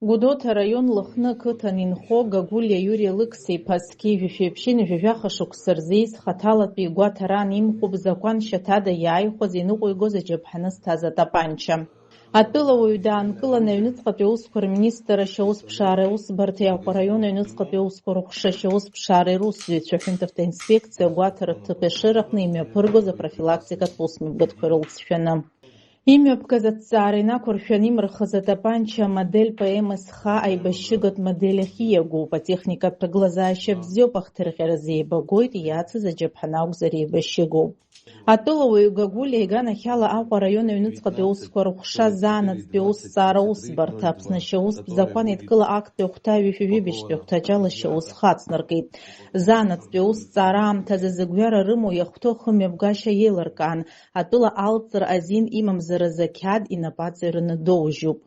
Гудота район Лыхны қыҭан инхо Гагулиа Юрий Лықс-иԥа Сқьи-жәашәеиԥшьын жәаха шықәса рзы изхаҭалатәи игәаҭаран имхәып закәан шьаҭада иааихәаз иныҟәигоз аџьаԥҳаны зҭаз атапанча. Атәылауаҩ даанкыланы аҩныҵҟатәи аусқәа рминистр ашьаусԥшаара аусбарҭеи Аҟәараион аҩныҵҟатәи аусқәа рыхәша ашьаусԥшаара ирусзуҩцәа аҳәынҭқарратә инспекциа агәаҭара ҭыԥ иашыраҟны имҩаԥыргоз апрофилактикатә усмҩаԥгатәқәа рылҵшәаны. Имҩаԥгаз аҭҵаара инақәыршәан имырхыз атапанча амодель ПМСХ аибашьыгатә модель ахь ииагоуп. Атехникатә ҭагылазаашьа бзиоуп, ахҭырҟьаразы еибагоит, иацыз аџьаԥҳаны акәзар еибашьыгоуп. Атәылауаҩ Гагулиа иганахьала Аҟәа араион аҩныҵҟатәи аусқәа рыхәша заанаҵтәи аусҭҵаара аусбарҭа Аԥсны ашьаустә закәан еидкыла актәи ахәҭа ҩышәи-ҩыбжьтәи ахәҭаҷала ашьаусхы ацнаркит. Заанаҵтәи аусҭҵаара аамҭазы зыгәҩара рымоу иахәҭоу ахымҩаԥгашьа еилыркаан, атәыла алҵра азин имамзаразы ақьаад инапаҵаҩраны доужьуп.